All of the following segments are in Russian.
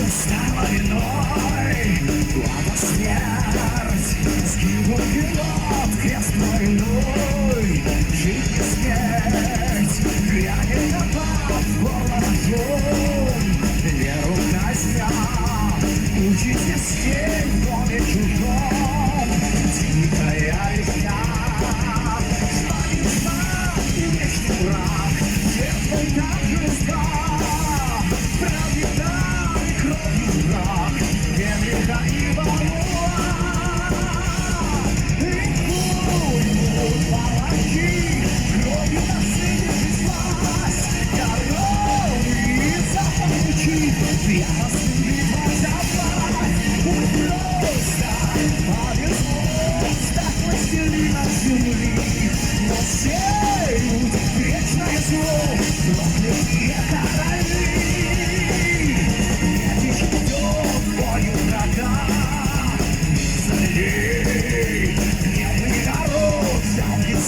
Стала виной, плата смерть, сгибал пилот, крест двойной. Жить не смерть, глядя на пап, поворотом. Веру казня, учить вести в доме чужом. Дикая весна, славится и вечный враг, честный так жестко. Правде там и кровью враг, Генриха и Валуа. Рекуют палачи, кровью насытившись власть. Короны заполучи, яростным битвам за власть. Пусть просто повезло стать властелином земли, но сеют вечное зло проклятые короли.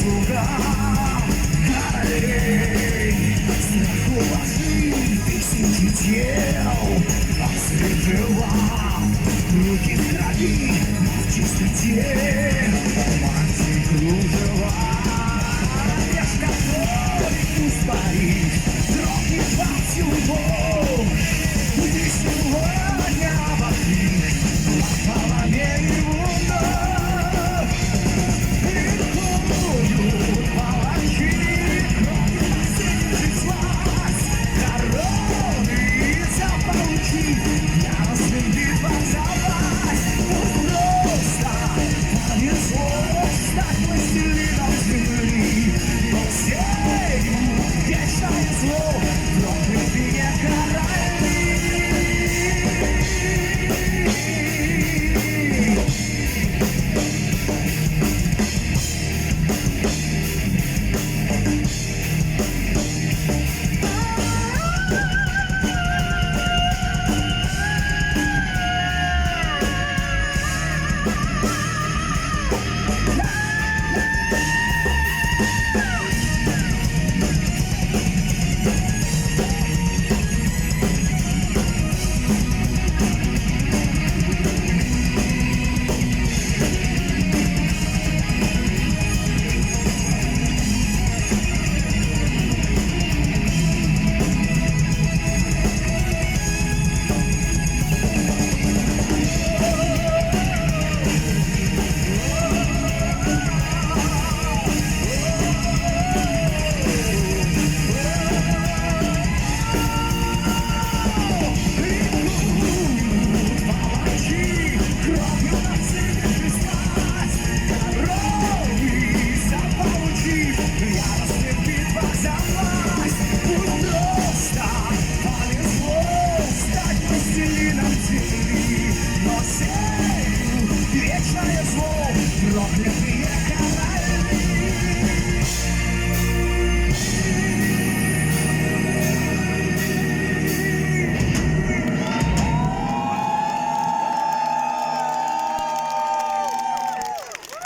Слуга королей, страху ложи тысячи тел, освежила руки в крови, в чистоте, мантии кружева, без которых пусть парит, дрогнет во всю ложь, здесь сегодня вокруг, на половине вновь.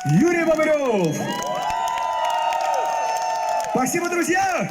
Юрий Бобырев. Спасибо, друзья!